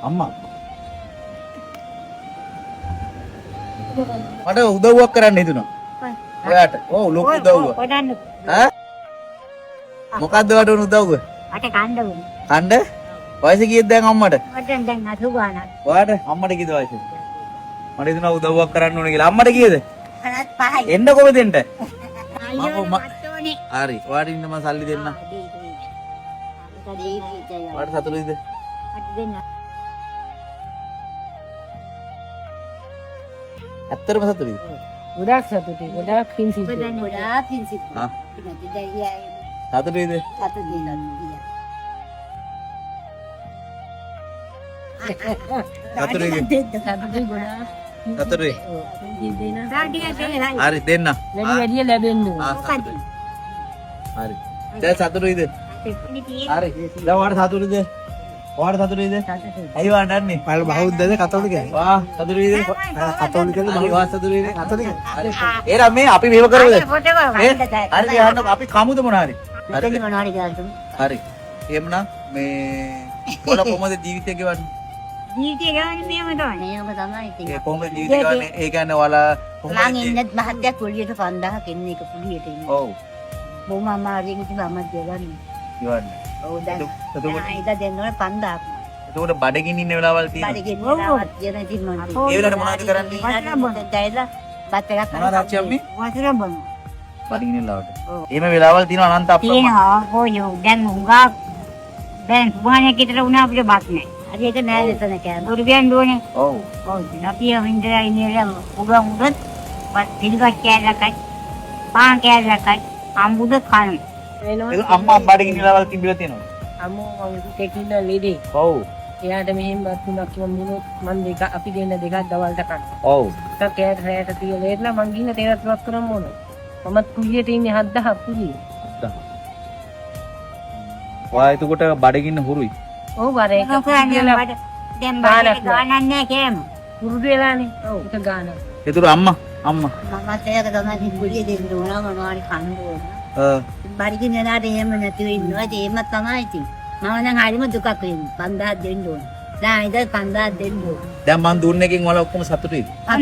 අම්මා. මට උදව්වක් කරන්න හිතුණා. ඔයාට. ඔව් ලොකු උදව්වක්. ඈ? මොකද්ද වට උන උදව්ව? අට කණ්ඩ වුණ. කණ්ඩ? වයස කීයද දැන් අම්මට? මට දැන් 80 ගානක්. ඔයාට අම්මට කීයද වයස? මට හිතුණා උදව්වක් කරන්න ඕනේ කියලා. අම්මට කීයද? 5යි. එන්න කොහෙද එන්න? අයියෝ මත්තෝනේ. හරි. ඔයාට ඉන්න මම සල්ලි දෙන්න. ඔයාට සතුටුයිද? අට දෙන්න. ඇත්තටම සතුටුයිද? ගොඩාක් සතුටුයි. ගොඩාක් පිංසිත්. දැන් ගොඩාක් පිංසිත්. ආ. ඉතින් දැන් සතුටුයිද? සතු දෙන්න. සතුටුයිද? සතුටුයි ගොඩාක්. සතුටුයි. පිංසිත් දෙන. සාටියක් දෙන්න. හරි දෙන්න. වැඩි වැඩිය ලැබෙන්න ඕන. ආ, සතුටුයි. හරි. දැන් සතුටුයිද? හරි. දැන් ඔයාට සතුටුයිද? ඔයාට සතුටුයිද? ඇයි ඔයා නන්නේ? මල බෞද්ධද කතෝලිකද? වා සතුටුයිද? කතෝලිකද හරි වා සතුටුයිද? හරි. එහෙනම් මේ අපි මේව කරමුද? හරි යන්න අපි කමුද මොන හරි? හරි මොනවාරි ගාතුම්. හරි. එහෙමනම් මේ ඔයාලා කොහොමද ජීවිතය ගෙවන්නේ? ජීවිතය ගානේ මේව තමයි. මේක තමයි ඉතින්. ඒ කොහොමද ජීවිතය ගෙවන්නේ? ඒ කියන්නේ ඔයාලා මං ඉන්නත් මහත්යක් කුලියට 5000ක් එන්නේ එක කුලියට ඉන්නේ. ඔව්. බොහොම අමාරුවෙන් ඉතින් අම්මා ගෙවන්නේ. ගෙවන්නේ. ඔව් දැන් එතකොට ඉතින් දෙන්න ඕනේ 5000ක්. එතකොට බඩගින්න ඉන්න වෙලාවල් තියෙනවා. බඩගින්න දාවත් කියන ඉතින් මම. ඒ වෙලාවට මොනවද කරන්නේ? වතුර බොන්න දැයිලා බත් එකක් මොනවද ආච්චි අම්මේ? වතුර බොන්න. බඩගින්න වෙලාවට. එහෙම වෙලාවල් තියෙනවා අනන්ත අප්‍රමාණ. තියෙනවා හොයෝ දැන් උඟා දැන් සුභාණයක් විතර වුණා අපිට බත් නැහැ. හරි ඒක නෑ දෙතන කෑම. උරුපියන් දුවනේ. ඔව්. ඔව් අපි හින්දා ඉන්නේ උගා උඩත් බත් පිළිගත් කෑල්ලකයි පාන් කෑල්ලකයි අම්බුද කන. ඒක අම්මා බඩගින්න වෙලාවල් තිබිලා තියෙනවා. අම්මෝ මම කෙටින්න ලීඩේ. ඔව්. එයාට මෙහෙම තුනක් වුණොත් මම දෙක අපි දෙන්න දෙකක් දවල්ට කන්න. ඔව්. එක කෑට රැයට තියලා එන්න මං ගිහින් තේරත් වක් කරන්න ඕන. මමත් කුලියට ඉන්නේ 7000ක් කුලිය. ඔයා එතකොට බඩගින්න හුරුයි. ඔව් බර එක දැන් බඩ ගානක් නෑ කෑම. පුරුදු වෙලානේ. ඔව් එක ගාන. ඒතර අම්මා මමත් ඒක තමයි කුලිය දෙන්න ඕන මොනවාරි කන්න ඕන. බඩගින්න නාට එහෙම නැතුව ඉන්නවා. ඒම තමයි ඉතින්. මම නම් හරිම දුකක් වෙන්නේ. 5000ක් දෙන්න ඕන. දැන් ඉතින් 5000ක් දෙන්න ඕන. දැන් මං දුන්න එකෙන් ඔයාලා ඔක්කොම සතුටුයිද? මම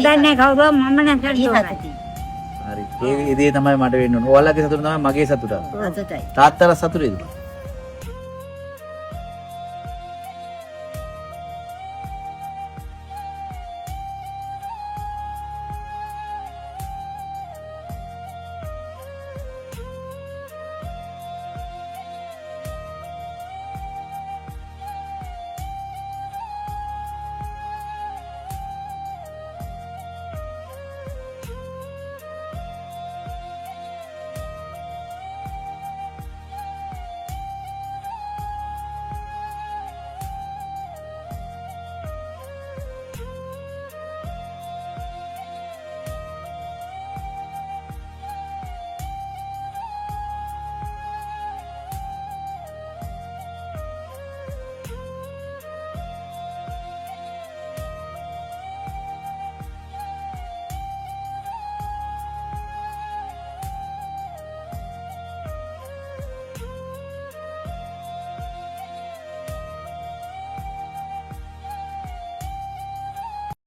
දන්නේ කවුරුම මම නම් සතුටුයි. හරි. ඒ දේ තමයි මට වෙන්න ඕන. ඔයාලගේ සතුට තමයි මගේ සතුට. සතුටයි. තාත්තලා සතුටුයිද?